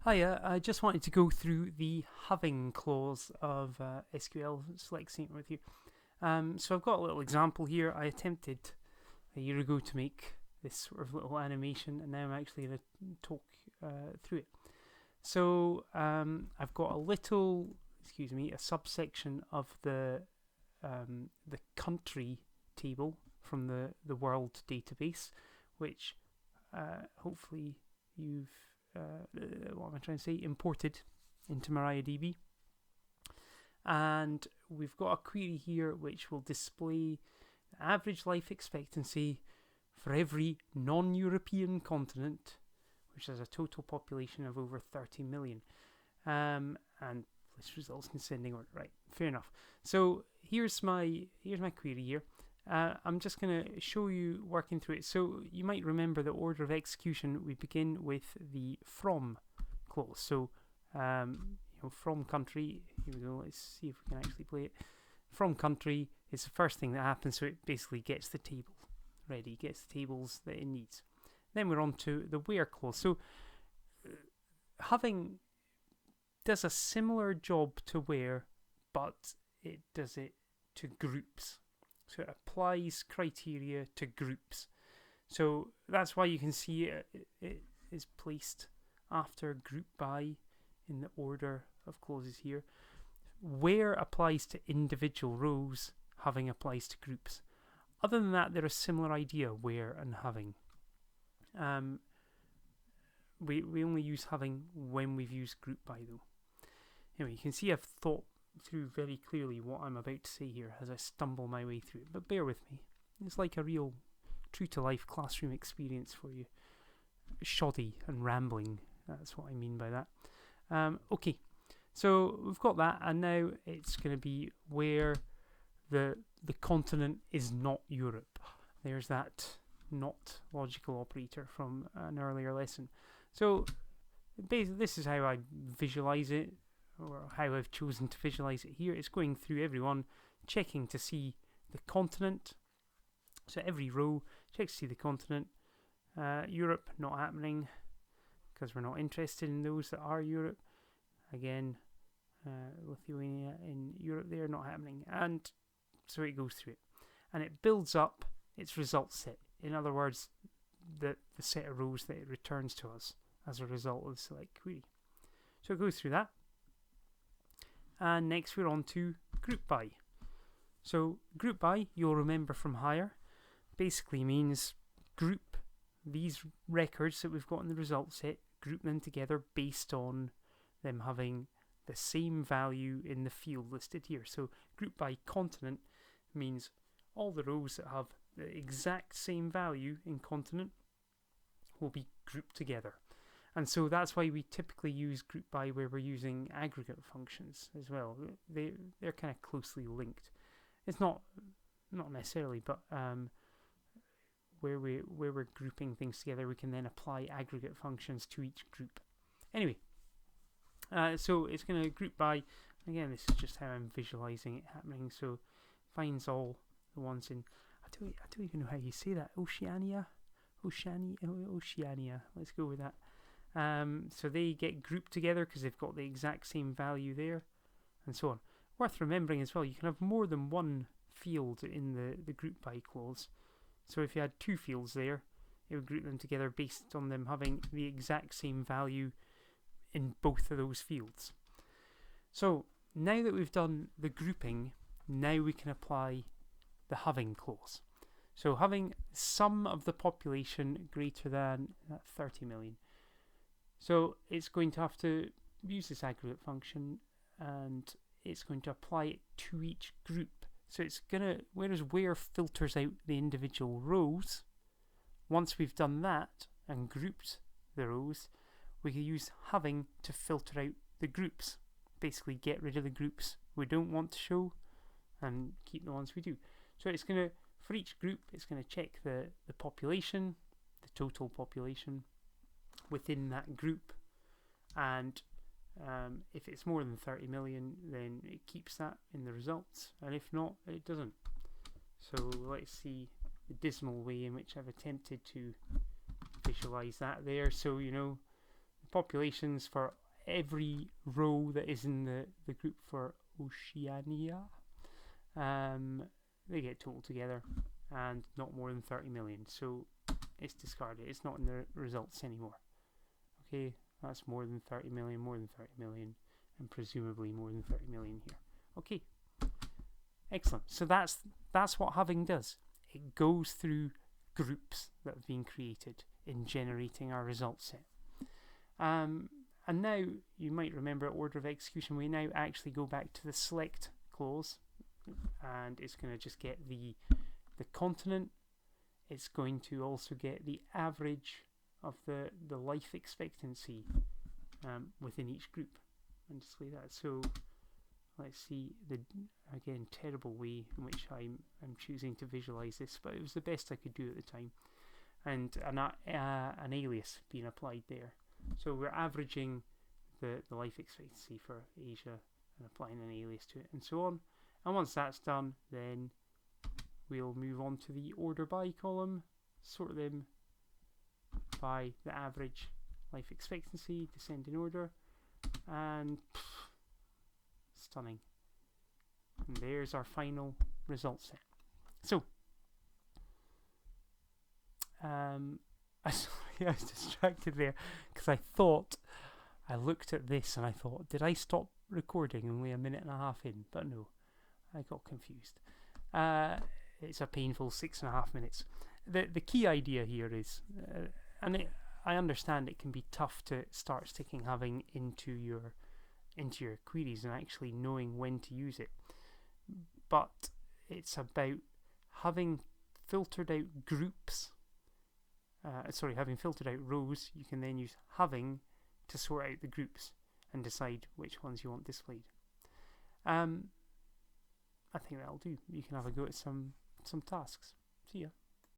Hiya, I just wanted to go through the having clause of SQL select statement with you. So I've got a little example here. I attempted a year ago to make this sort of little animation, and now I'm actually going to talk through it. So I've got a subsection of the country table from the world database, which hopefully you've imported into MariaDB. And we've got a query here which will display the average life expectancy for every non-European continent, which has a total population of over 30 million. And this results in descending order. Right, fair enough. So here's my query here. I'm just going to show you working through it. So you might remember the order of execution. We begin with the from clause. So from country. Here we go. Let's see if we can actually play it. From country is the first thing that happens. So it basically gets the table ready, gets the tables that it needs. Then we're on to the where clause. So having does a similar job to where, but it does it to groups. So it applies criteria to groups. So that's why you can see it is placed after group by in the order of clauses here. Where applies to individual rows, having applies to groups. Other than that, they're a similar idea, where and having. We only use having when we've used group by though. Anyway, you can see I've thought through very clearly what I'm about to say here as I stumble my way through it, but bear with me. It's like a real true-to-life classroom experience for you. Shoddy and rambling, that's what I mean by that. Okay, so we've got that, and now it's going to be where the continent is not Europe. There's that not logical operator from an earlier lesson. So basically, this is how I visualize it, or how I've chosen to visualize it here. It's going through everyone, checking to see the continent. So every row checks to see the continent. Europe, not happening, because we're not interested in those that are Europe. Again, Lithuania in Europe there, not happening. And so it goes through it. And it builds up its result set. In other words, the set of rows that it returns to us as a result of the select query. So it goes through that. And next we're on to group by. So group by, you'll remember from higher, basically means group these records that we've got in the result set, group them together based on them having the same value in the field listed here. So group by continent means all the rows that have the exact same value in continent will be grouped together. And so that's why we typically use group by where we're using aggregate functions as well. They're kind of closely linked. It's not necessarily, but where we're grouping things together, we can then apply aggregate functions to each group. Anyway, so it's going to group by. Again, this is just how I'm visualizing it happening. So finds all the ones in. I don't even know how you say that. Oceania. Let's go with that. So they get grouped together because they've got the exact same value there, and so on. Worth remembering as well, you can have more than one field in the group by clause. So if you had two fields there, it would group them together based on them having the exact same value in both of those fields. So now that we've done the grouping, now we can apply the having clause. So having sum of the population greater than 30 million. So it's going to have to use this aggregate function, and it's going to apply it to each group. So it's going to, whereas where filters out the individual rows, once we've done that and grouped the rows, we can use having to filter out the groups. Basically get rid of the groups we don't want to show and keep the ones we do. So it's going to, for each group, it's going to check the population, the total population within that group, and if it's more than 30 million, then it keeps that in the results, and if not, it doesn't. So let's see the dismal way in which I've attempted to visualize that there. So, you know, the populations for every row that is in the group for Oceania. They get totaled together, and not more than 30 million. So it's discarded. It's not in the results anymore. Okay, that's more than 30 million, more than 30 million, and presumably more than 30 million here. Okay, excellent. So that's what having does. It goes through groups that have been created in generating our result set. And now you might remember order of execution. We now actually go back to the select clause, and it's going to just get the continent. It's going to also get the average of the life expectancy within each group, and display that. So let's see the again terrible way in which I'm choosing to visualize this, but it was the best I could do at the time, and an alias being applied there. So we're averaging the life expectancy for Asia and applying an alias to it, and so on. And once that's done, then we'll move on to the order by column, sort them by the average life expectancy, descend in order, and stunning. And there's our final result set. So, I was distracted there because I looked at this and I thought, did I stop recording only a minute and a half in? But no, I got confused. It's a painful 6.5 minutes. The key idea here is, I understand it can be tough to start sticking having into your queries and actually knowing when to use it, but it's about having filtered out groups. Having filtered out rows, you can then use having to sort out the groups and decide which ones you want displayed. I think that'll do. You can have a go at some tasks. See ya.